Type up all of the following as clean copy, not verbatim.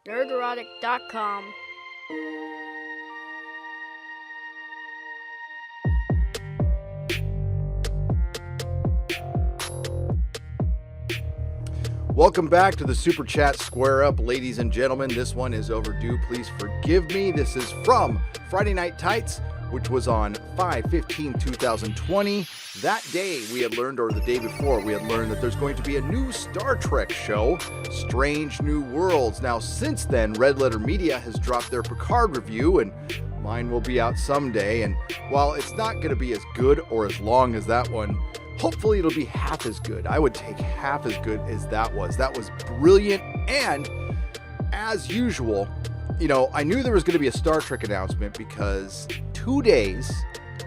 Nerdrotic.com. Welcome back to the Super Chat Square Up, ladies and gentlemen. This one is overdue. Please forgive me. This is from Friday Night Tights, which was on 5/15/2020. That day we had learned, or the day before, we had learned that there's going to be a new Star Trek show, Strange New Worlds. Now, since then, Red Letter Media has dropped their Picard review, and mine will be out someday. And while it's not going to be as good or as long as that one, hopefully it'll be half as good. I would take half as good as that was. That was brilliant. And as usual, you know, I knew there was going to be a Star Trek announcement because 2 days,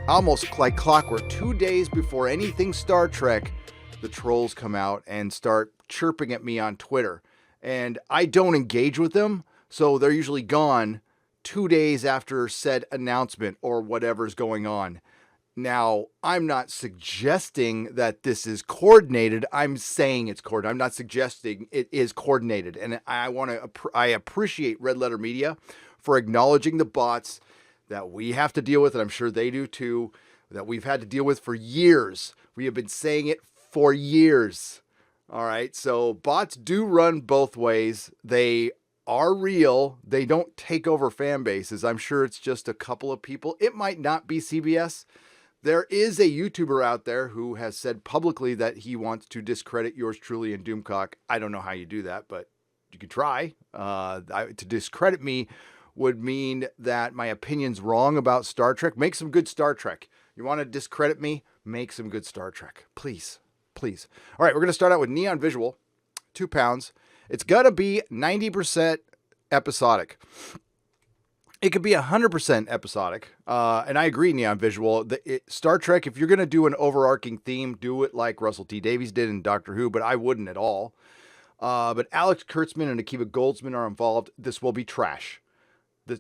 almost like clockwork, 2 days before anything Star Trek, the trolls come out and start chirping at me on Twitter. And I don't engage with them, so they're usually gone 2 days after said announcement or whatever's going on. Now, I'm not suggesting that this is coordinated. I'm saying it's coordinated. I'm not suggesting it is coordinated. And I appreciate Red Letter Media for acknowledging the bots that we have to deal with, and I'm sure they do too, that we've had to deal with for years. We have been saying it for years. All right, so bots do run both ways. They are real. They don't take over fan bases. I'm sure it's just a couple of people. It might not be CBS. There is a YouTuber out there who has said publicly that he wants to discredit yours truly and Doomcock. I don't know how you do that, but you could try. To discredit me would mean that my opinion's wrong about Star Trek. Make some good Star Trek. You want to discredit me? Make some good Star Trek. Please. Please. All right, we're going to start out with Neon Visual, £2. It's got to be 90% episodic. It could be 100% episodic, and I agree, Neon Visual. Star Trek, if you're going to do an overarching theme, do it like Russell T. Davies did in Doctor Who, but I wouldn't at all. But Alex Kurtzman and Akiva Goldsman are involved. This will be trash.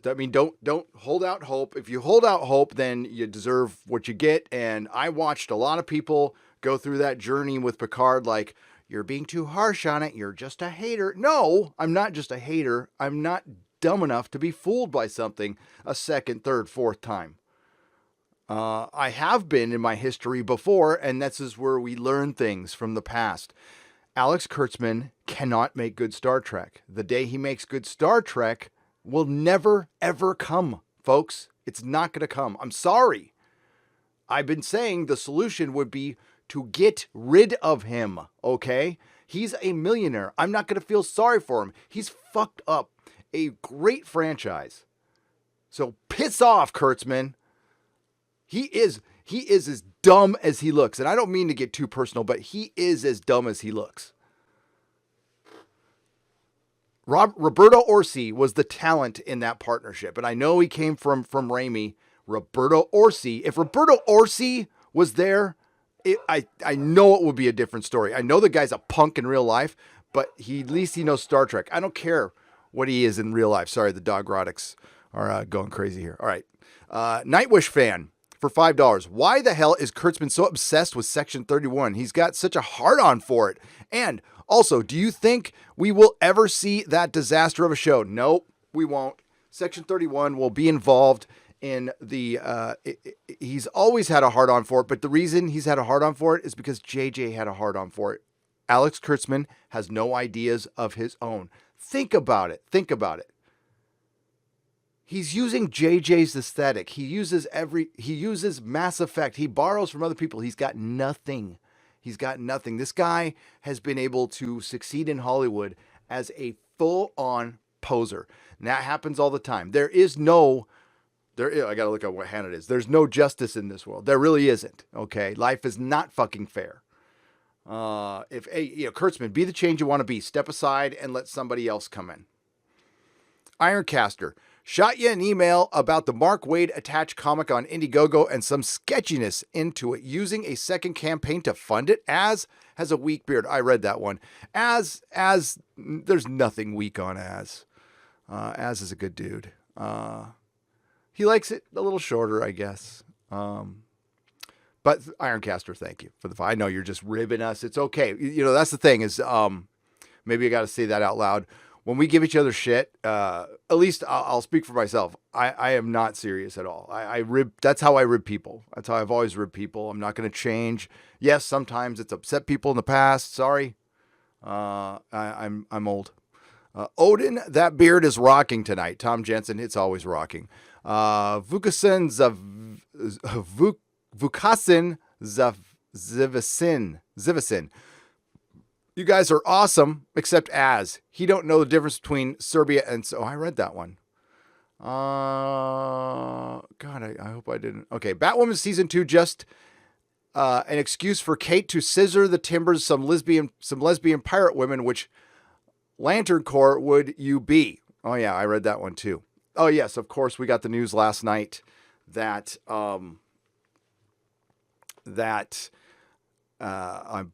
Don't hold out hope. If you hold out hope, then you deserve what you get, and I watched a lot of people go through that journey with Picard like, you're being too harsh on it, you're just a hater. No, I'm not just a hater. I'm not dumb enough to be fooled by something a second, third, fourth time. I have been in my history before, and this is where we learn things from the past. Alex Kurtzman cannot make good Star Trek. The day he makes good Star Trek will never, ever come, folks. It's not going to come. I'm sorry. I've been saying the solution would be to get rid of him, okay? He's a millionaire. I'm not going to feel sorry for him. He's fucked up a great franchise. So piss off, Kurtzman. He is as dumb as he looks. And I don't mean to get too personal, but he is as dumb as he looks. Roberto Orci was the talent in that partnership. And I know he came from Raimi. Roberto Orci. If Roberto Orci was there, I know it would be a different story. I know the guy's a punk in real life, but at least he knows Star Trek. I don't care what he is in real life. Sorry, the Dogrotics are going crazy here. All right. Nightwish fan for $5. Why the hell is Kurtzman so obsessed with Section 31? He's got such a hard-on for it. And also, do you think we will ever see that disaster of a show? Nope, we won't. Section 31 will be involved in the... he's always had a hard-on for it, but the reason he's had a hard-on for it is because JJ had a hard-on for it. Alex Kurtzman has no ideas of his own. Think about it. Think about it. He's using JJ's aesthetic. He uses Mass Effect. He borrows from other people. He's got nothing. He's got nothing. This guy has been able to succeed in Hollywood as a full-on poser. And that happens all the time. I got to look at what hand it is. There's no justice in this world. There really isn't. Okay? Life is not fucking fair. Kurtzman, be the change you want to be. Step aside and let somebody else come in. Ironcaster, shot you an email about the Mark Waid attached comic on Indiegogo and some sketchiness into it, using a second campaign to fund it. As has a weak beard. I read that one. As there's nothing weak on As. As is a good dude. He likes it a little shorter, I guess. But Ironcaster, thank you for the. I know you're just ribbing us. It's okay. You know, that's the thing is, maybe I got to say that out loud. when we give each other shit, at least I'll speak for myself. I am not serious at all. I rib. That's how I rib people. That's how I've always ribbed people. I'm not going to change. Yes, sometimes it's upset people in the past. Sorry. I'm old. Odin, that beard is rocking tonight. Tom Jensen, it's always rocking. Vukasin Zivasin. You guys are awesome, except as he don't know the difference between Serbia and so. Oh, I read that one. God, I hope I didn't. Okay, Batwoman season 2 just an excuse for Kate to scissor the timbers some lesbian pirate women. Which Lantern Corps would you be? Oh yeah, I read that one too. Oh yes, of course we got the news last night that I'm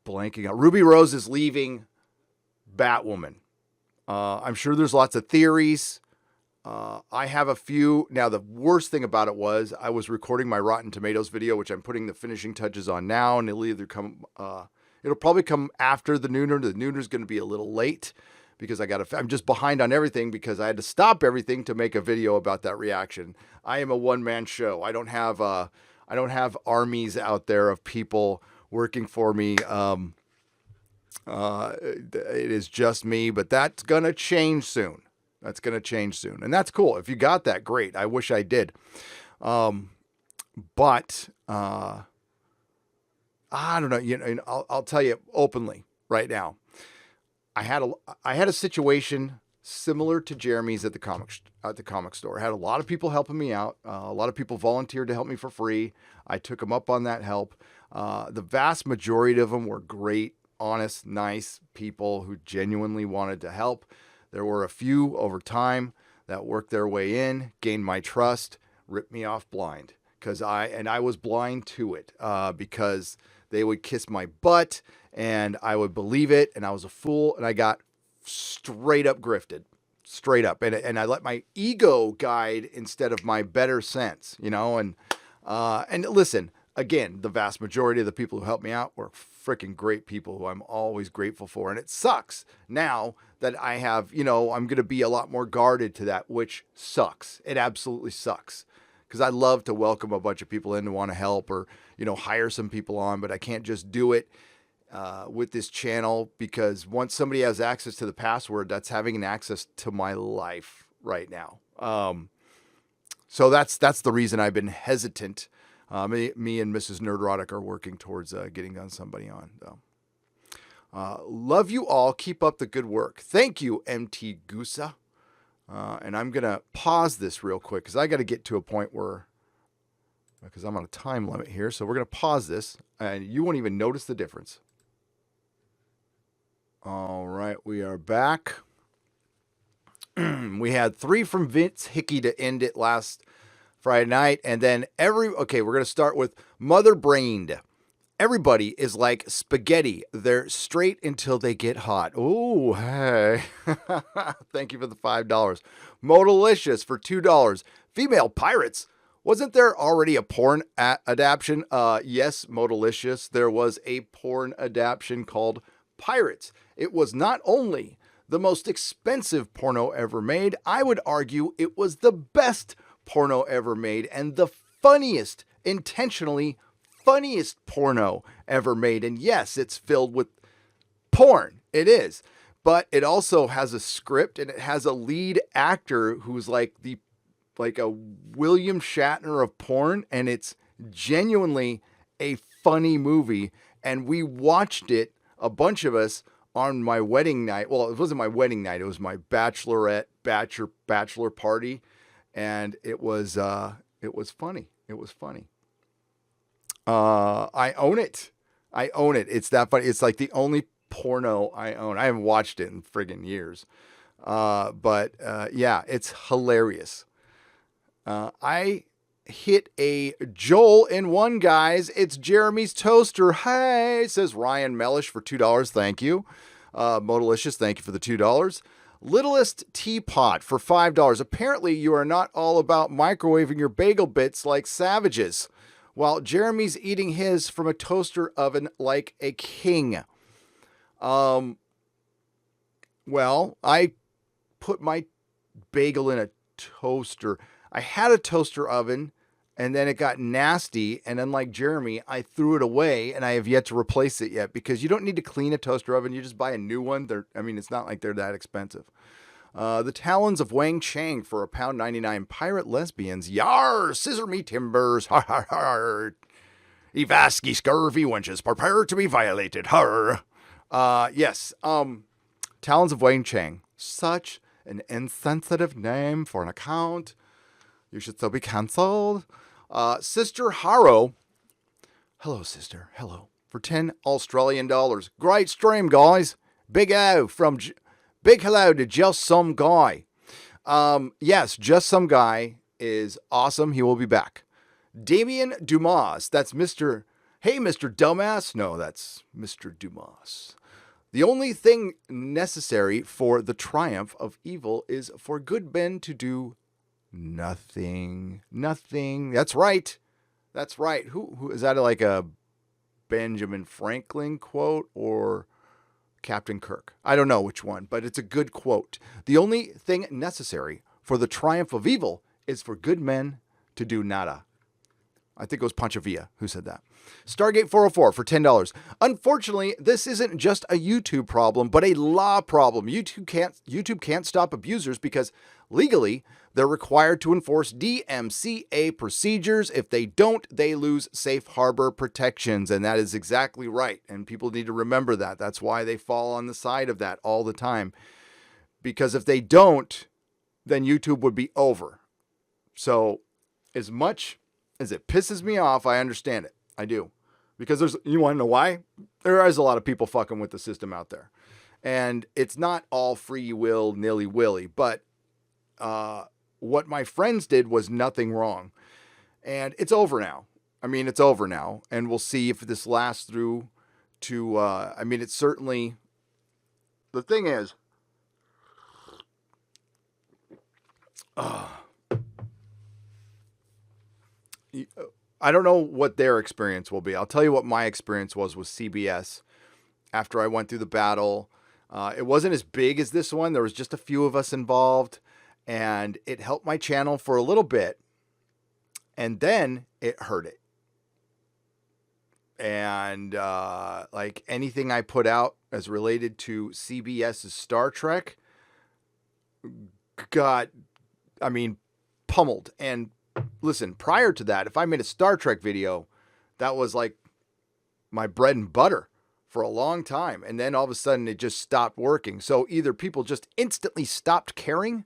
blanking out. Ruby Rose is leaving Batwoman. I'm sure there's lots of theories. I have a few. Now, the worst thing about it was I was recording my Rotten Tomatoes video, which I'm putting the finishing touches on now, and it'll either come, it'll probably come after the nooner. The nooner's going to be a little late because I'm just behind on everything because I had to stop everything to make a video about that reaction. I am a one-man show. I don't have armies out there of people working for me. It is just me, but that's going to change soon. And that's cool. If you got that, great. I wish I did. But I don't know. I'll tell you openly right now. I had a situation similar to Jeremy's at the comic store. I had a lot of people helping me out. A lot of people volunteered to help me for free. I took them up on that help. The vast majority of them were great, honest, nice people who genuinely wanted to help. There were a few over time that worked their way in, gained my trust, ripped me off blind. I was blind to it because they would kiss my butt and I would believe it, and I was a fool, and I got straight up grifted. Straight up. And I let my ego guide instead of my better sense, and listen, again, the vast majority of the people who helped me out were freaking great people who I'm always grateful for. And it sucks now that I have, I'm going to be a lot more guarded to that, which sucks. It absolutely sucks. Because I love to welcome a bunch of people in to want to help or, hire some people on, but I can't just do it with this channel because once somebody has access to the password, that's having an access to my life right now. So that's the reason I've been hesitant. Me and Mrs. Nerdrotic are working towards getting on somebody on, though. Love you all. Keep up the good work. Thank you, MT Gusa. And I'm going to pause this real quick because I got to get to a point because I'm on a time limit here. So we're going to pause this and you won't even notice the difference. All right, we are back. We had 3 from Vince Hickey to end it last Friday night. And then we're going to start with Mother Brained. Everybody is like spaghetti. They're straight until they get hot. Oh, hey. Thank you for the $5. Modalicious for $2. Female pirates. Wasn't there already a porn adaptation? Yes, Modalicious. There was a porn adaptation called Pirates. It was not only the most expensive porno ever made, I would argue it was the best porno ever made and the funniest, intentionally funniest porno ever made. And yes, it's filled with porn. It is. But it also has a script and it has a lead actor who's like a William Shatner of porn, and it's genuinely a funny movie. And we watched it, a bunch of us, on my wedding night. Well, it wasn't my wedding night. It was my bachelor party. And it was funny. It was funny. I own it. It's that funny. It's like the only porno I own. I haven't watched it in friggin' years. But it's hilarious. I hit a Joel in one, guys. It's Jeremy's toaster. Hey, says Ryan Mellish for $2. Thank you. Modalicious, thank you for the $2. Littlest Teapot for $5. Apparently, you are not all about microwaving your bagel bits like savages, while Jeremy's eating his from a toaster oven like a king. Well, I put my bagel in a toaster. I had a toaster oven, and then it got nasty, and unlike Jeremy, I threw it away, and I have yet to replace it yet, because you don't need to clean a toaster oven. You just buy a new one. It's not like they're that expensive. The Talons of Wang Chang for £1.99. Pirate lesbians. Yar! Scissor me timbers. Har har har. Evaski scurvy wenches. Prepare to be violated. Har. Yes. Talons of Wang Chang. Such an insensitive name for an account. You should still be cancelled. Sister Haro. Hello, sister. Hello. For 10 Australian dollars. Great stream, guys. Big hello to Just Some Guy. Yes, Just Some Guy is awesome. He will be back. Damian Dumas. That's Mr. Hey, Mr. Dumbass. No, that's Mr. Dumas. The only thing necessary for the triumph of evil is for good men to do nothing. Nothing. That's right. That's right. Who is that? Like a Benjamin Franklin quote or Captain Kirk? I don't know which one, but it's a good quote. The only thing necessary for the triumph of evil is for good men to do nada. I think it was Pancho Villa who said that. Stargate 404 for $10. Unfortunately, this isn't just a YouTube problem, but a law problem. YouTube can't stop abusers because legally they're required to enforce DMCA procedures. If they don't, they lose safe harbor protections. And that is exactly right. And people need to remember that. That's why they fall on the side of that all the time. Because if they don't, then YouTube would be over. So as much as it pisses me off, I understand it. I do. Because you want to know why? There is a lot of people fucking with the system out there. And it's not all free will, nilly-willy. But what my friends did was nothing wrong. And it's over now. It's over now. And we'll see if this lasts through to, it's certainly, the thing is, I don't know what their experience will be. I'll tell you what my experience was with CBS after I went through the battle. It wasn't as big as this one. There was just a few of us involved, and it helped my channel for a little bit, and then it hurt it. And like anything I put out as related to CBS's Star Trek got, pummeled. And listen, prior to that, if I made a Star Trek video, that was like my bread and butter for a long time. And then all of a sudden it just stopped working. So either people just instantly stopped caring,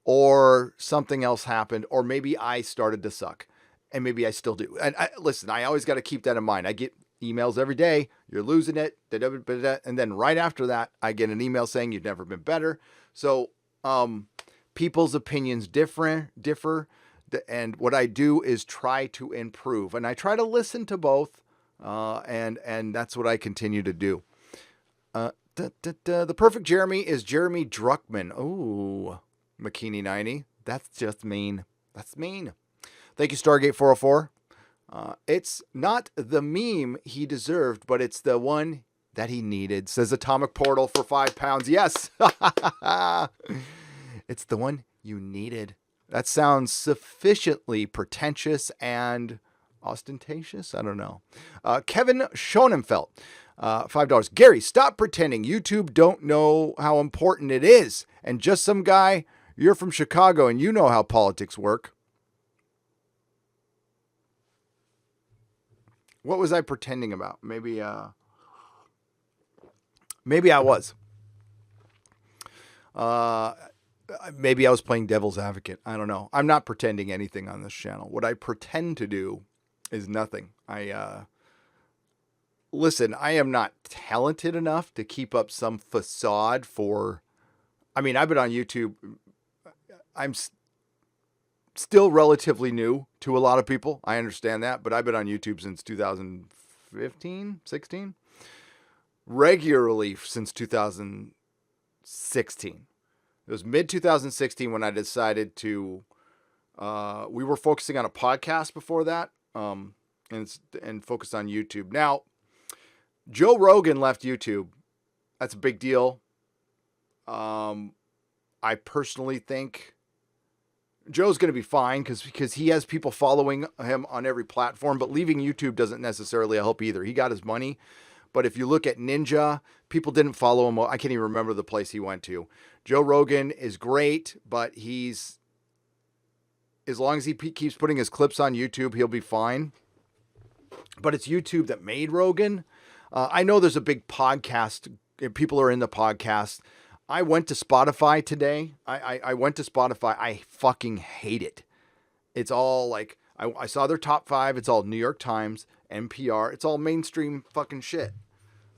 or something else happened, or maybe I started to suck. And maybe I still do. And listen, I always got to keep that in mind. I get emails every day. You're losing it. And then right after that, I get an email saying you've never been better. So people's opinions differ. And what I do is try to improve. And I try to listen to both. And that's what I continue to do. The perfect Jeremy is Jeremy Druckman. Ooh, McKinney 90. That's just mean. That's mean. Thank you, Stargate 404. It's not the meme he deserved, but it's the one that he needed, says Atomic Portal for £5. Yes. It's the one you needed. That sounds sufficiently pretentious and ostentatious. I don't know. Kevin Schonenfeld, $5. Gary, stop pretending YouTube don't know how important it is. And just some guy, you're from Chicago and you know how politics work. What was I pretending about? Maybe I was. Maybe I was playing devil's advocate. I don't know. I'm not pretending anything on this channel. What I pretend to do is nothing. Listen, I am not talented enough to keep up some facade for, I've been on YouTube. I'm still relatively new to a lot of people. I understand that, but I've been on YouTube since 2015, 16, regularly since 2016. It was mid 2016 when I decided to, we were focusing on a podcast before that, and focused on YouTube. Now, Joe Rogan left YouTube. That's a big deal. I personally think Joe's going to be fine because he has people following him on every platform, but leaving YouTube doesn't necessarily help either. He got his money, but if you look at Ninja, people didn't follow him. I can't even remember the place he went to. Joe Rogan is great, but as long as he keeps putting his clips on YouTube, he'll be fine. But it's YouTube that made Rogan. I know there's a big podcast. People are in the podcast. I went to Spotify today. I went to Spotify. I fucking hate it. It's all like, I saw their top 5. It's all New York Times, NPR. It's all mainstream fucking shit.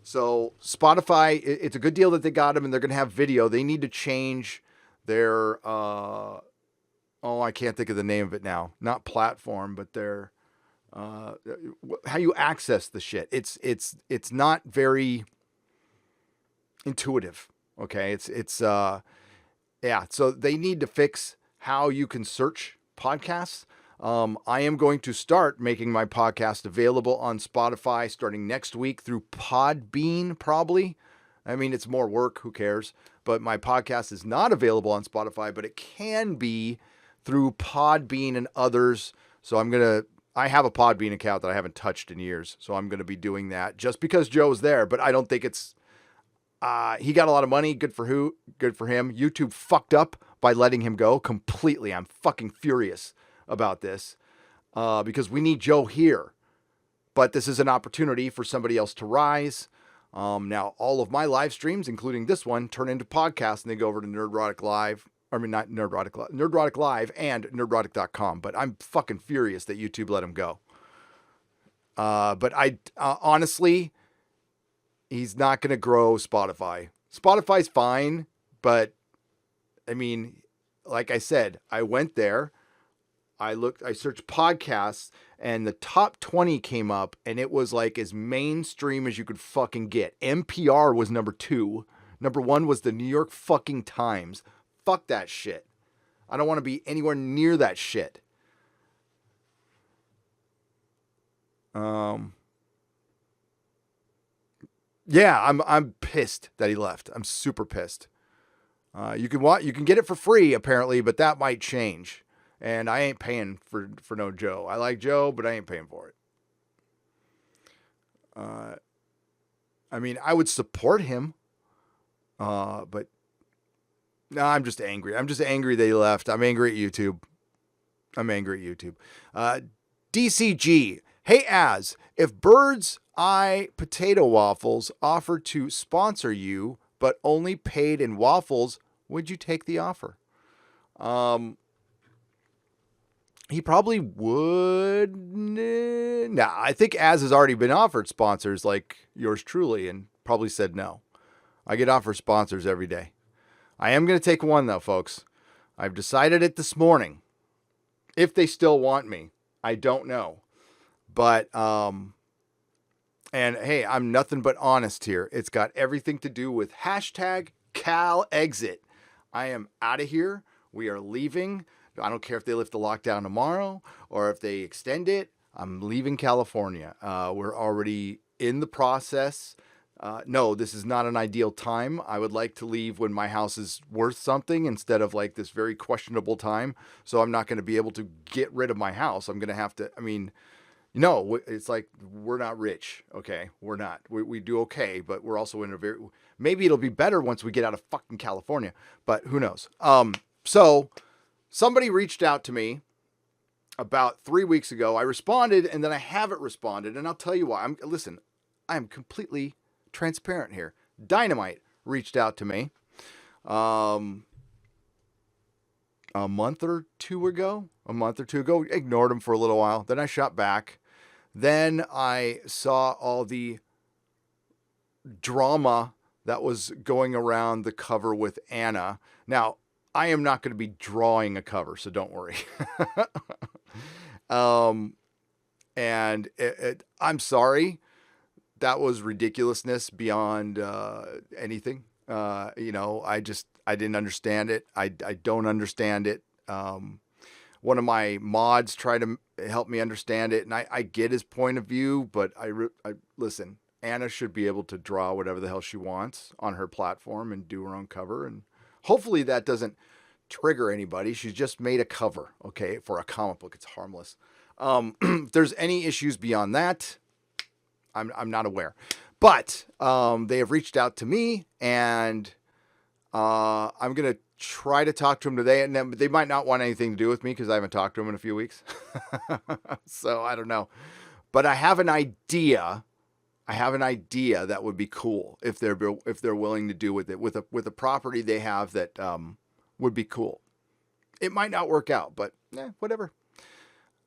So Spotify, it's a good deal that they got them and they're going to have video. They need to change their, I can't think of the name of it now. Not platform, but their, how you access the shit. It's not very intuitive. Okay. So they need to fix how you can search podcasts. I am going to start making my podcast available on Spotify starting next week through Podbean, probably. I mean, it's more work. Who cares? But my podcast is not available on Spotify, but it can be through Podbean and others. So I have a Podbean account that I haven't touched in years. So I'm going to be doing that just because Joe's there, but I don't think it's, he got a lot of money. Good for him. YouTube fucked up by letting him go completely. I'm fucking furious about this because we need Joe here. But this is an opportunity for somebody else to rise. Now, all of my live streams, including this one, turn into podcasts and they go over to Nerdrotic Live. I mean, not Nerdrotic Live, Nerdrotic Live and Nerdrotic.com. But I'm fucking furious that YouTube let him go. But I honestly, he's not going to grow Spotify. Spotify's fine, but I mean, like I said, I went there, I searched podcasts, and the top 20 came up, and it was like as mainstream as you could fucking get. NPR was number 2. Number 1 was the New York fucking Times. Fuck that shit. I don't want to be anywhere near that shit. Yeah, I'm pissed that he left. I'm super pissed. You can get it for free apparently, but that might change. And I ain't paying for no Joe. I like Joe, but I ain't paying for it. I mean, I would support him. But no, I'm just angry. I'm just angry they left. I'm angry at YouTube. DCG. Hey, if Bird's Eye Potato Waffles offered to sponsor you, but only paid in waffles, would you take the offer? He probably would. Nah, I think has already been offered sponsors like yours truly and probably said no. I get offered sponsors every day. I am going to take one though, folks. I've decided it this morning. If they still want me, I don't know. But, and hey, I'm nothing but honest here. It's got everything to do with #CalExit. I am out of here. We are leaving. I don't care if they lift the lockdown tomorrow or if they extend it. I'm leaving California. We're already in the process. No, this is not an ideal time. I would like to leave when my house is worth something instead of like this very questionable time. So I'm not going to be able to get rid of my house. I'm going to have to, no, it's like we're not rich. Okay. We're not. We do okay, but we're also in a maybe it'll be better once we get out of fucking California, but who knows? So somebody reached out to me about 3 weeks ago. I responded and then I haven't responded. And I'll tell you why. I am completely transparent here. Dynamite reached out to me a month or two ago. Ignored him for a little while. Then I shot back. Then I saw all the drama that was going around the cover with Anna. Now, I am not going to be drawing a cover, so don't worry. And I'm sorry. That was ridiculousness beyond anything. I didn't understand it. I don't understand it. One of my mods tried to help me understand it, and I get his point of view, but I listen, Anna should be able to draw whatever the hell she wants on her platform and do her own cover, and Hopefully that doesn't trigger anybody. She's just made a cover, okay, for a comic book. It's harmless. If there's any issues beyond that, I'm not aware. But they have reached out to me, and I'm going to try to talk to them today. And then they might not want anything to do with me because I haven't talked to them in a few weeks. So I don't know. But I have an idea. That would be cool if they're willing to do with it with a property they have that would be cool. It might not work out, but whatever.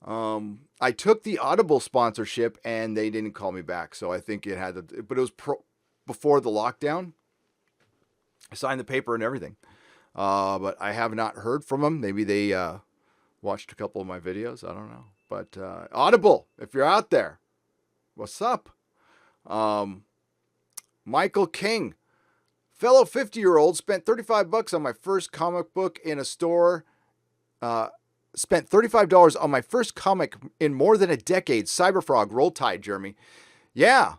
I took the Audible sponsorship and they didn't call me back. So I think it had but it was before the lockdown. I signed the paper and everything. But I have not heard from them. Maybe they watched a couple of my videos. I don't know. But Audible, if you're out there, what's up? Michael King, fellow 50-year-old, spent $35 on my first comic book in a store. Spent $35 on my first comic in more than a decade. Cyberfrog, roll tide, Jeremy. Yeah.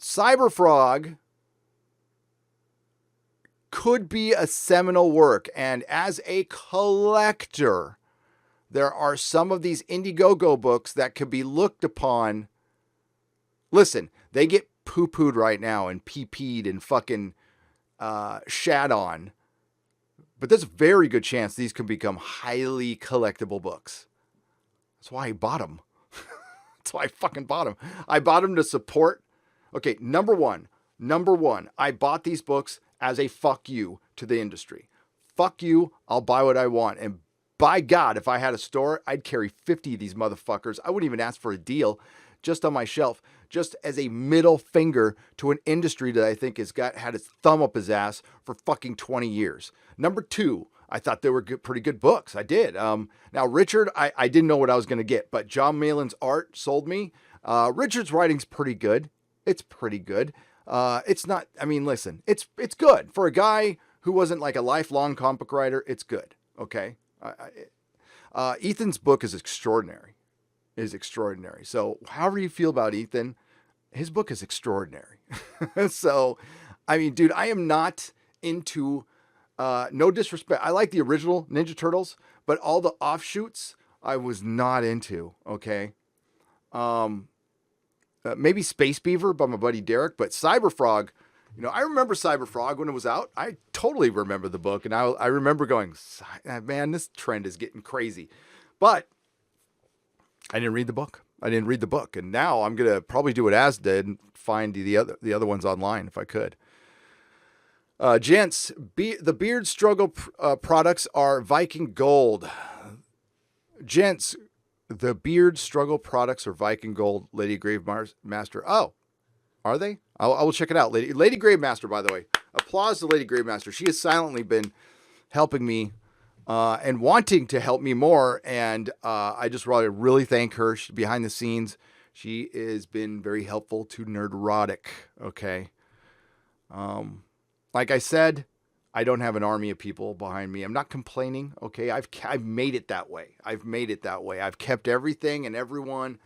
Cyberfrog could be a seminal work. And as a collector, there are some of these Indiegogo books that could be looked upon. Listen, they get poo-pooed right now and pee-peed and fucking shat on. But there's a very good chance these can become highly collectible books. That's why I bought them. That's why I fucking bought them. I bought them to support. Okay, number one, I bought these books as a fuck you to the industry. Fuck you, I'll buy what I want. And by God, if I had a store, I'd carry 50 of these motherfuckers. I wouldn't even ask for a deal, just on my shelf, just as a middle finger to an industry that I think had its thumb up his ass for fucking 20 years. Number two, I thought they were pretty good books. I did. Now, Richard, I didn't know what I was going to get, but John Malin's art sold me. Richard's writing's pretty good. It's pretty good. It's not, I mean, listen, it's good. For a guy who wasn't like a lifelong comic book writer, it's good. Okay? Ethan's book is extraordinary. So however you feel about Ethan, his book is extraordinary. So, I mean, dude, I am not into, no disrespect. I like the original Ninja Turtles, but all the offshoots I was not into. Okay. Maybe Space Beaver by my buddy Derek, but Cyberfrog, I remember Cyberfrog when it was out. I totally remember the book. And I remember going, man, this trend is getting crazy, but I didn't read the book. And now I'm going to probably do what Az did and find the other ones online if I could. Gents, the Beard Struggle products are Viking Gold. Gents, the Beard Struggle products are Viking Gold, Lady Gravemaster. Oh, are they? I will check it out. Lady Gravemaster, by the way. Applause to Lady Gravemaster. She has silently been helping me and wanting to help me more. And I just want to really thank her. She's behind the scenes. She has been very helpful to Nerdrotic. Okay. Like I said, I don't have an army of people behind me. I'm not complaining. Okay. I've made it that way. I've kept everything and everyone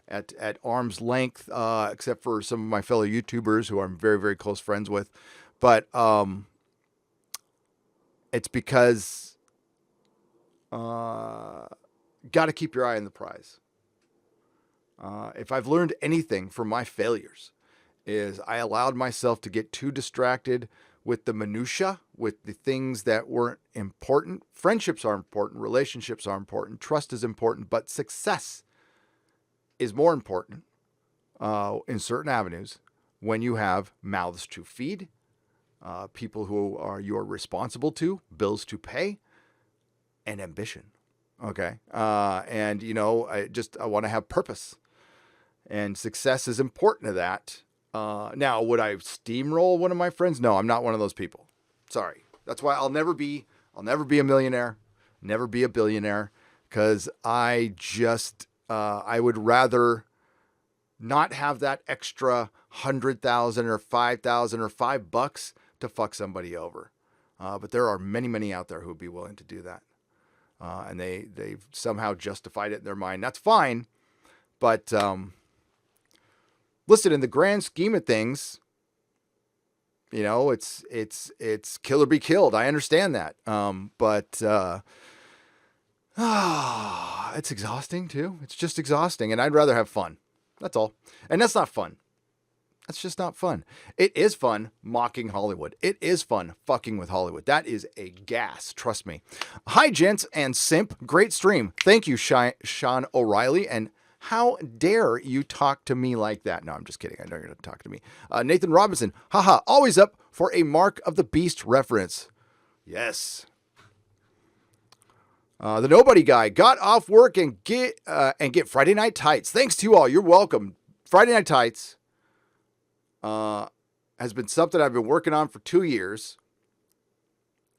at arm's length, except for some of my fellow YouTubers who I'm very, very close friends with. But it's because got to keep your eye on the prize. If I've learned anything from my failures, is I allowed myself to get too distracted with the minutia, with the things that weren't important. Friendships are important. Relationships are important. Trust is important. But success is more important in certain avenues when you have mouths to feed, people who you're responsible to, bills to pay, and ambition. Okay. And I want to have purpose, and success is important to that. Now, would I steamroll one of my friends? No, I'm not one of those people. Sorry. That's why I'll never be a millionaire, never be a billionaire, because I would rather not have that extra 100,000 or 5,000 or $5 to fuck somebody over. But there are many, many out there who would be willing to do that. And they've somehow justified it in their mind. That's fine. But, listen, in the grand scheme of things, You know, it's kill or be killed. I understand that. But it's exhausting too. It's just exhausting, and I'd rather have fun. That's all. And that's not fun. That's just not fun. It is fun mocking Hollywood. It is fun fucking with Hollywood. That is a gas. Trust me. Hi, gents and simp. Great stream. Thank you, Sean O'Reilly. And how dare you talk to me like that? No, I'm just kidding. I know you're going to talk to me. Nathan Robinson. Haha. Always up for a Mark of the Beast reference. Yes. The Nobody Guy got off work and get Friday Night Tights. Thanks to you all. You're welcome. Friday Night Tights has been something I've been working on for 2 years.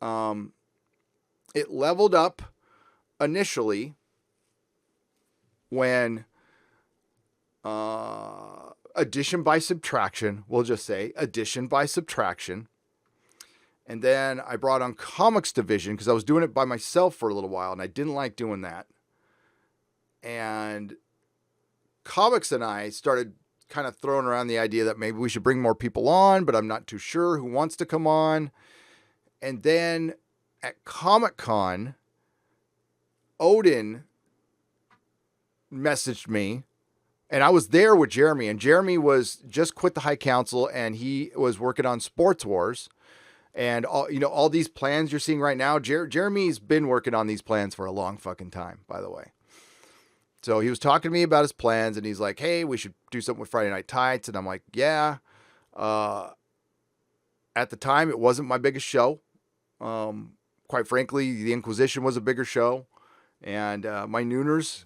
It leveled up initially when addition by subtraction, we'll just say addition by subtraction. And then I brought on Comics Division because I was doing it by myself for a little while and I didn't like doing that. And Comics and I started kind of throwing around the idea that maybe we should bring more people on, but I'm not too sure who wants to come on. And then at Comic-Con, Odin messaged me, and I was there with Jeremy, and Jeremy was just quit the High Council, and he was working on Sports Wars. And all these plans you're seeing right now, Jeremy's been working on these plans for a long fucking time, by the way. So he was talking to me about his plans, and he's like, hey, we should do something with Friday Night Tights. And I'm like, yeah. At the time, it wasn't my biggest show. Quite frankly, The Inquisition was a bigger show. And my Nooners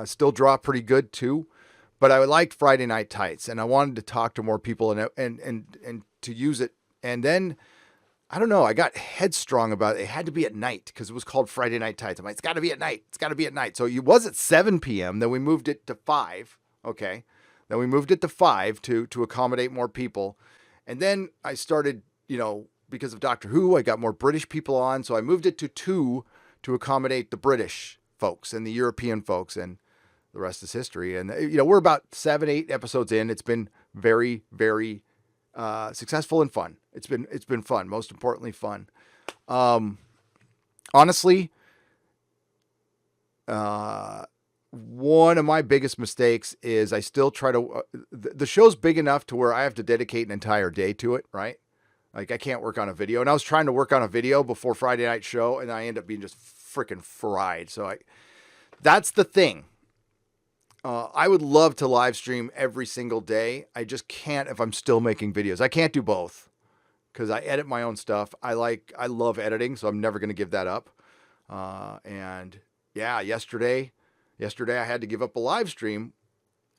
still draw pretty good, too. But I liked Friday Night Tights, and I wanted to talk to more people and to use it. And then, I don't know, I got headstrong about it. It had to be at night because it was called Friday Night Tights. I'm like, it's got to be at night. It's got to be at night. So it was at 7 p.m. Then we moved it to 5. Okay. Then we moved it to 5 to accommodate more people. And then I started, because of Doctor Who, I got more British people on. So I moved it to 2 to accommodate the British folks and the European folks. And the rest is history. And, we're about 7, 8 episodes in. It's been very, very successful and fun. It's been fun. Most importantly, fun. Honestly, one of my biggest mistakes is I still try to, the show's big enough to where I have to dedicate an entire day to it. Right. Like I can't work on a video, and I was trying to work on a video before Friday night show, and I end up being just freaking fried. So that's the thing. I would love to live stream every single day. I just can't if I'm still making videos. I can't do both because I edit my own stuff. I love editing, so I'm never going to give that up. And yeah, yesterday I had to give up a live stream,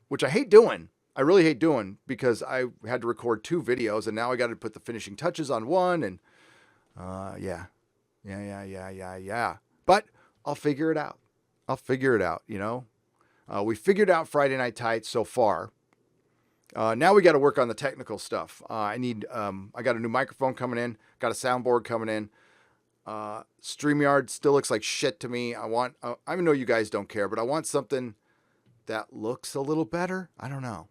which I hate doing. I really hate doing because I had to record 2 videos, and now I got to put the finishing touches on one. And yeah. But I'll figure it out. We figured out Friday Night Tights so far. Now we got to work on the technical stuff. I got a new microphone coming in, got a soundboard coming in. StreamYard still looks like shit to me. I know you guys don't care, but I want something that looks a little better. I don't know.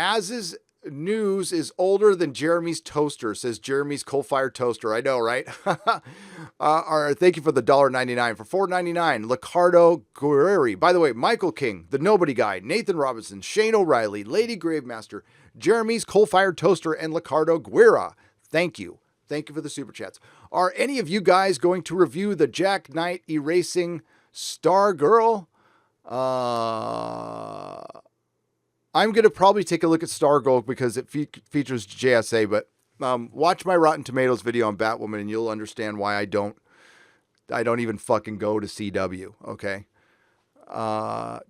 As is news is older than Jeremy's toaster, says Jeremy's coal-fired toaster. I know, right? Thank you for the $1.99. For $4.99, Licardo Guerreri. By the way, Michael King, the Nobody Guy, Nathan Robinson, Shane O'Reilly, Lady Gravemaster, Jeremy's coal-fired toaster, and Licardo Guerra. Thank you. Thank you for the super chats. Are any of you guys going to review the Jack Knight erasing Stargirl? I'm going to probably take a look at Stargirl because it features JSA, but watch my Rotten Tomatoes video on Batwoman and you'll understand why I don't even fucking go to CW, okay?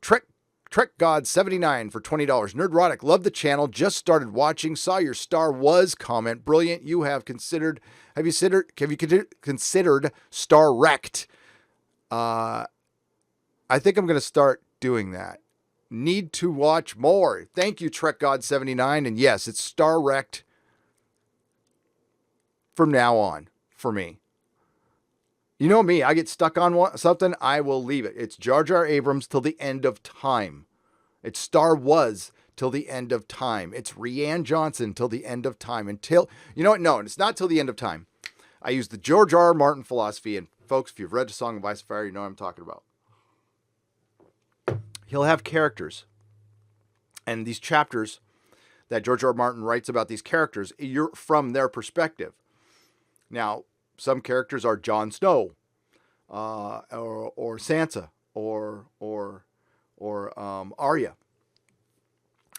Trek God 79 for $20. Nerdrotic, love the channel, just started watching, saw your Star Was comment, brilliant. Have you considered Star Wrecked? I think I'm going to start doing that. Need to watch more. Thank you, Trek God 79. And yes, it's Star Wrecked from now on for me. You know me, I get stuck on something, I will leave it. It's Jar Jar Abrams till the end of time. It's Star Wars till the end of time. It's Rian Johnson till the end of time. Until, you know what? No, it's not till the end of time. I use the George R. R. Martin philosophy, and folks, if you've read the Song of Ice and Fire, you know what I'm talking about. He'll have characters, and these chapters that George R. R. Martin writes about these characters, you're from their perspective. Now, some characters are Jon Snow, or Sansa, or Arya.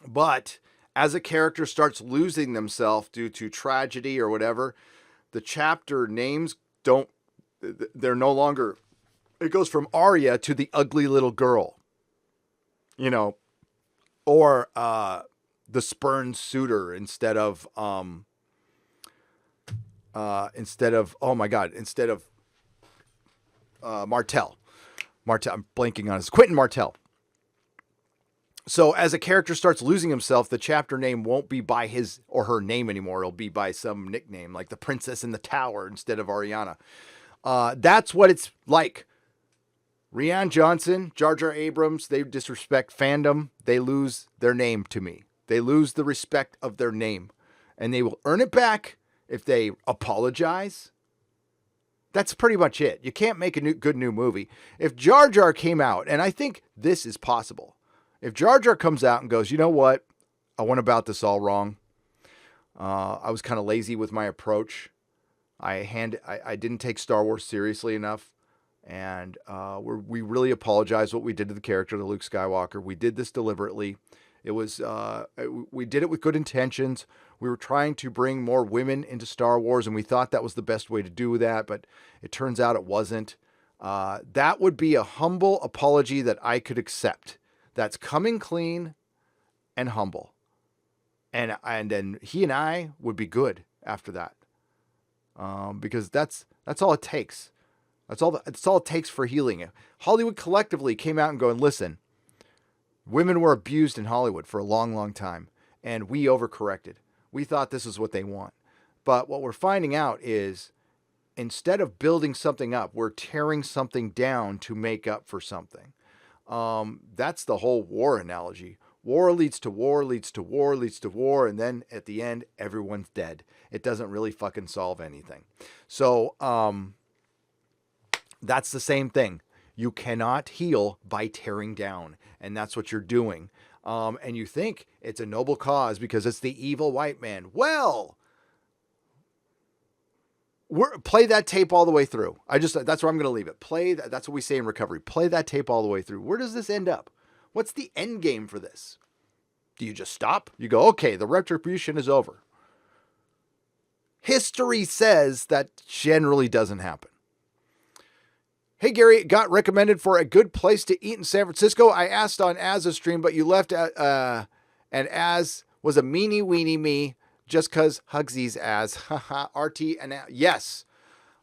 But as a character starts losing themselves due to tragedy or whatever, the chapter names they're no longer, it goes from Arya to the ugly little girl, you know, or the spurned suitor instead of Martell. I'm blanking on his Quentin Martell. So as a character starts losing himself, the chapter name won't be by his or her name anymore. It'll be by some nickname, like the Princess in the Tower instead of Ariana. That's what it's like. Rian Johnson, Jar Jar Abrams, they disrespect fandom. They lose their name to me. They lose the respect of their name. And they will earn it back if they apologize. That's pretty much it. You can't make a good new movie. If Jar Jar came out, and I think this is possible, if Jar Jar comes out and goes, you know what? I went about this all wrong. I was kind of lazy with my approach. I didn't take Star Wars seriously enough. And we really apologize what we did to the character, to Luke Skywalker. We did this deliberately. It was we did it with good intentions. We were trying to bring more women into Star Wars, and we thought that was the best way to do that, but it turns out it wasn't. That would be a humble apology that I could accept. That's coming clean and humble. And then he and I would be good after that. Because that's all it takes. That's all it takes for healing. Hollywood collectively came out and going, listen, women were abused in Hollywood for a long, long time, and we overcorrected. We thought this is what they want. But what we're finding out is instead of building something up, we're tearing something down to make up for something. That's the whole war analogy. War leads to war, leads to war, leads to war, and then at the end, everyone's dead. It doesn't really fucking solve anything. So, that's the same thing. You cannot heal by tearing down, and that's what you're doing. And you think it's a noble cause because it's the evil white man. Well, play that tape all the way through. That's where I'm going to leave it. Play that. That's what we say in recovery. Play that tape all the way through. Where does this end up? What's the end game for this? Do you just stop? You go, okay, the retribution is over. History says that generally doesn't happen. Hey, Gary, got recommended for a good place to eat in San Francisco. I asked on Az's stream, but you left and Az was a meanie weenie me just because Hugsies Az. Haha, RT and yes.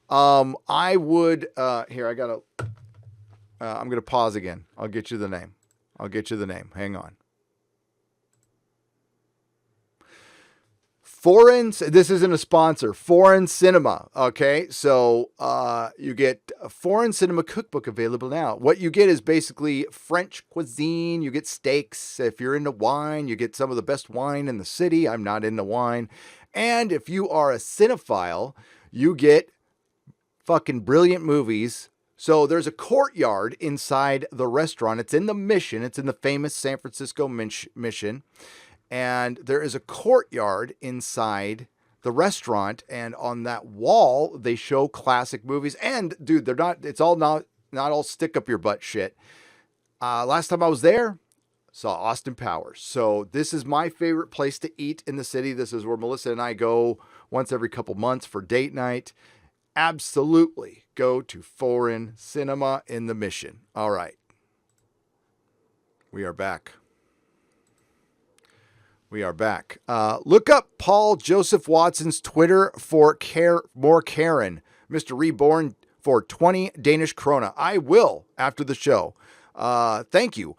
I would, here, I'm going to pause again. I'll get you the name. Hang on. This isn't a sponsor. Foreign Cinema. Okay, so you get a Foreign Cinema cookbook available now. What you get is basically French cuisine. You get steaks. If you're into wine, you get some of the best wine in the city. I'm not into wine. And if you are a cinephile, you get fucking brilliant movies. So there's a courtyard inside the restaurant. It's in the Mission. It's in the famous San Francisco Mission. And there is a courtyard inside the restaurant, and on that wall they show classic movies. And dude, it's all not all stick up your butt shit. Last time I was there, saw Austin Powers. So this is my favorite place to eat in the city. This is where Melissa and I go once every couple months for date night. Absolutely go to Foreign Cinema in the Mission. All right. We are back. Look up Paul Joseph Watson's Twitter for more Karen, Mr. Reborn, for 20 Danish krona. I will after the show. Thank you.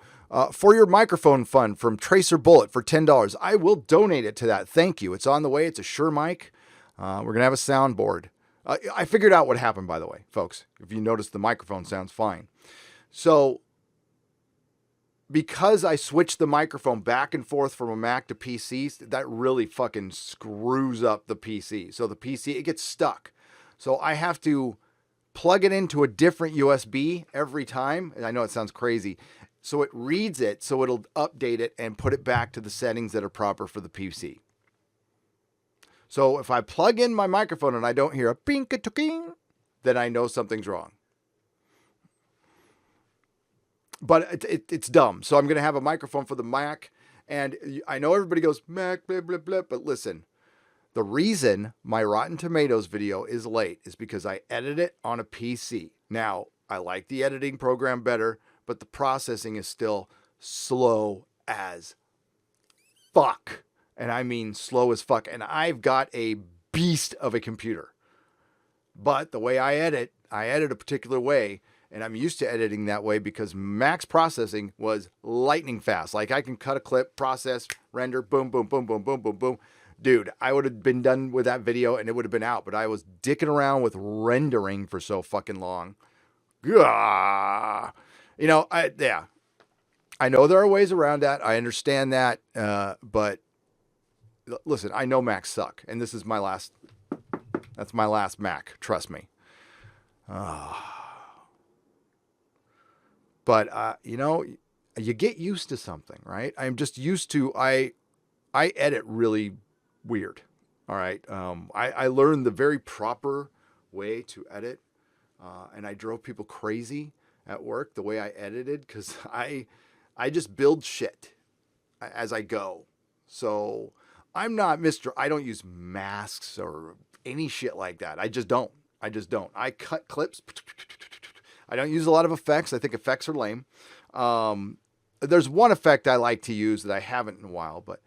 For your microphone fund from Tracer Bullet for $10. I will donate it to that. Thank you. It's on the way. It's a Shure mic. We're going to have a soundboard. I figured out what happened, by the way, folks. If you notice, the microphone sounds fine. So because I switched the microphone back and forth from a Mac to PC, that really fucking screws up the PC. So the PC, it gets stuck. So I have to plug it into a different USB every time. And I know it sounds crazy. So it reads it, so it'll update it and put it back to the settings that are proper for the PC. So if I plug in my microphone and I don't hear a pink-a-tung, then I know something's wrong. But it's dumb. So I'm going to have a microphone for the Mac. And I know everybody goes, Mac, blah, blah, blah. But listen, the reason my Rotten Tomatoes video is late is because I edit it on a PC. Now, I like the editing program better, but the processing is still slow as fuck. And I mean slow as fuck. And I've got a beast of a computer. But the way I edit a particular way. And I'm used to editing that way because Mac's processing was lightning fast. Like I can cut a clip, process, render, boom, boom, boom, boom, boom, boom, boom. Dude, I would have been done with that video and it would have been out. But I was dicking around with rendering for so fucking long. Gah. You know, I know there are ways around that. I understand that. But listen, I know Macs suck. And this is that's my last Mac. Trust me. But, you know, you get used to something, right? I'm just used to, I edit really weird. All right. I learned the very proper way to edit. And I drove people crazy at work the way I edited because I just build shit as I go. So I'm not I don't use masks or any shit like that. I just don't. I cut clips. I don't use a lot of effects. I think effects are lame. There's one effect I like to use that I haven't in a while, but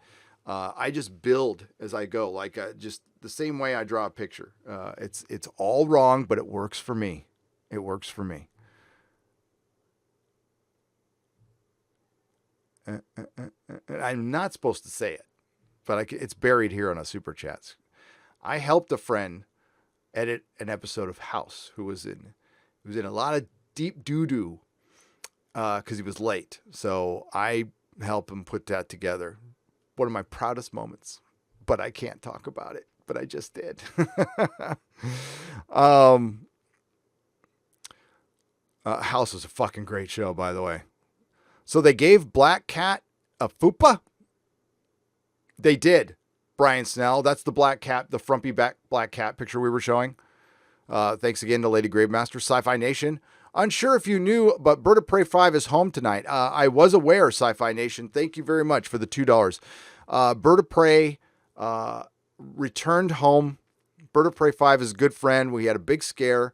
I just build as I go, like just the same way I draw a picture. It's all wrong, but it works for me. It works for me. I'm not supposed to say it, but it's buried here on a super chats. I helped a friend edit an episode of House who was in a lot of deep doo-doo because he was late. So I helped him put that together. One of my proudest moments, but I can't talk about it, but I just did. House was a fucking great show, by the way. So they gave Black Cat a fupa? They did. Brian Snell, that's the black cat, the frumpy back black cat picture we were showing. Thanks again to Lady Gravemaster, Sci-Fi Nation. Unsure if you knew, but Berta Pray 5 is home tonight. I was aware, Sci-Fi Nation. Thank you very much for the $2. Berta Pray returned home. Berta Pray 5 is a good friend. We had a big scare.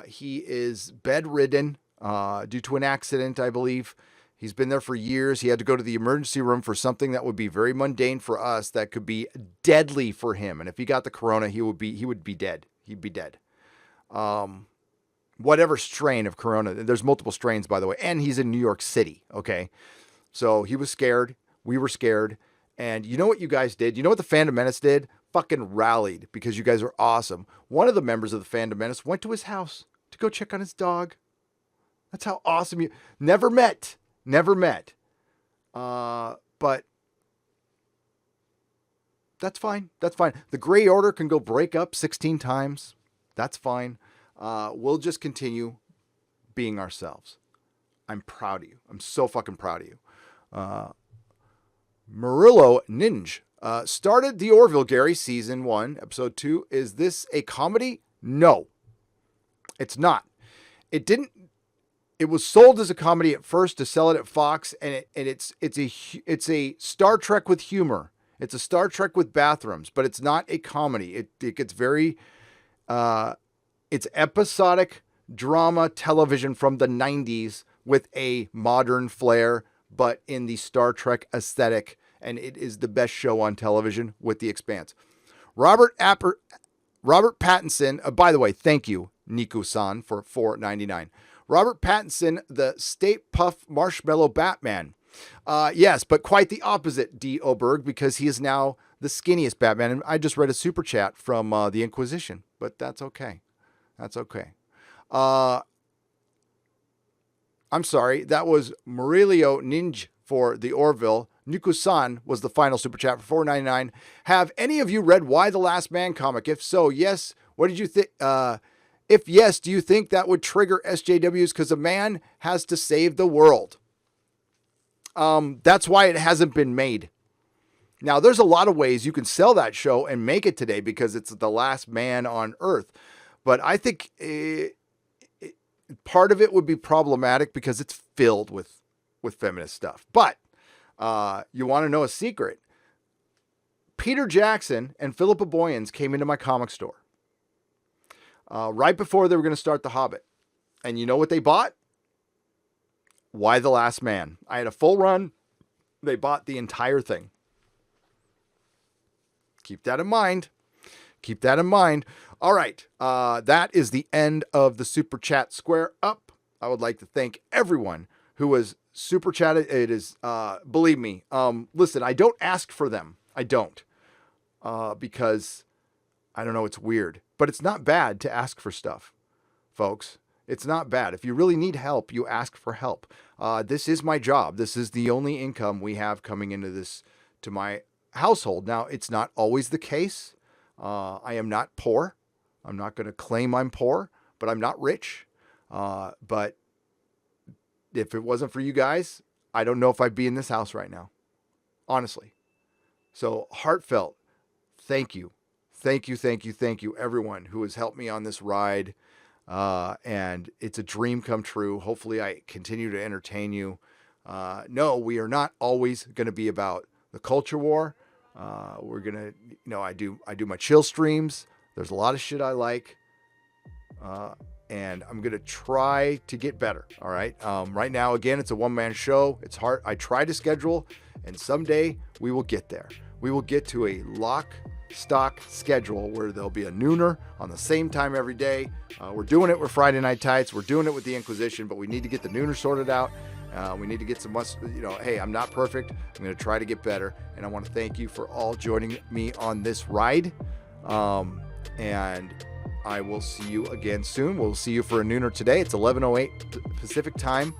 He is bedridden due to an accident, I believe. He's been there for years. He had to go to the emergency room for something that would be very mundane for us that could be deadly for him. And if he got the corona, he would be dead. He'd be dead. Whatever strain of corona. There's multiple strains, by the way. And he's in New York City, okay? So he was scared. We were scared. And you know what you guys did? You know what the Fandom Menace did? Fucking rallied because you guys are awesome. One of the members of the Fandom Menace went to his house to go check on his dog. That's how awesome you... Never met. But that's fine. That's fine. The Gray Order can go break up 16 times. That's fine. We'll just continue being ourselves. I'm proud of you. I'm so fucking proud of you. Murillo Ninja started The Orville, Gary, Season 1, Episode 2. Is this a comedy? No. It's not. It was sold as a comedy at first to sell it at Fox, and it's a Star Trek with humor. It's a Star Trek with bathrooms, but it's not a comedy. It gets very, it's episodic drama television from the 90s with a modern flair, but in the Star Trek aesthetic, and it is the best show on television with The Expanse. Robert Pattinson, by the way, thank you, Niku-san, for $4.99. Robert Pattinson, the State Puff Marshmallow Batman. Yes, but quite the opposite, D. Oberg, because he is now the skinniest Batman. And I just read a super chat from the Inquisition. but that's okay. That's okay. I'm sorry. That was Murillo Ninja for the Orville. Nuku-san was the final super chat for $4.99. Have any of you read Y the Last Man comic? If so, yes. What did you think? If yes, do you think that would trigger SJWs because a man has to save the world? That's why it hasn't been made. Now, there's a lot of ways you can sell that show and make it today because it's the last man on Earth. But I think part of it would be problematic because it's filled with feminist stuff. But you want to know a secret? Peter Jackson and Philippa Boyens came into my comic store right before they were going to start The Hobbit. And you know what they bought? Y the Last Man. I had a full run. They bought the entire thing. Keep that in mind. Keep that in mind. All right. That is the end of the Super Chat Square Up. I would like to thank everyone who has Super Chatted. It is, believe me, listen, I don't ask for them. I don't. Because, I don't know, it's weird. But it's not bad to ask for stuff, folks. It's not bad. If you really need help, you ask for help. This is my job. This is the only income we have coming into to my household. Now, it's not always the case. I am not poor. I'm not going to claim I'm poor, but I'm not rich. But if it wasn't for you guys, I don't know if I'd be in this house right now. Honestly. So heartfelt, thank you. Thank you, thank you, thank you, everyone who has helped me on this ride. And it's a dream come true. Hopefully I continue to entertain you. No, we are not always going to be about the culture war. We're going to, I do my chill streams. There's a lot of shit I like. And I'm going to try to get better. All right. Right now, again, it's a one-man show. It's hard. I try to schedule, and someday we will get there. We will get to a stock schedule where there'll be a nooner on the same time every day. We're doing it with Friday Night Tights. We're doing it with the Inquisition, but we need to get the nooner sorted out. We need to get some, hey, I'm not perfect. I'm going to try to get better. And I want to thank you for all joining me on this ride. And I will see you again soon. We'll see you for a nooner today. It's 11:08 Pacific time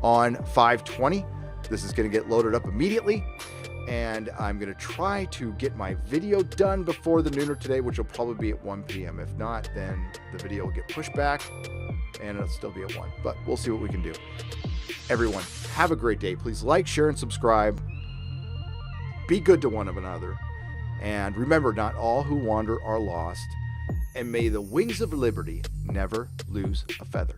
on 5/20. This is going to get loaded up immediately. And I'm going to try to get my video done before the nooner today, which will probably be at 1 p.m. If not, then the video will get pushed back and it'll still be at 1. But we'll see what we can do. Everyone, have a great day. Please like, share, and subscribe. Be good to one another. And remember, not all who wander are lost. And may the wings of liberty never lose a feather.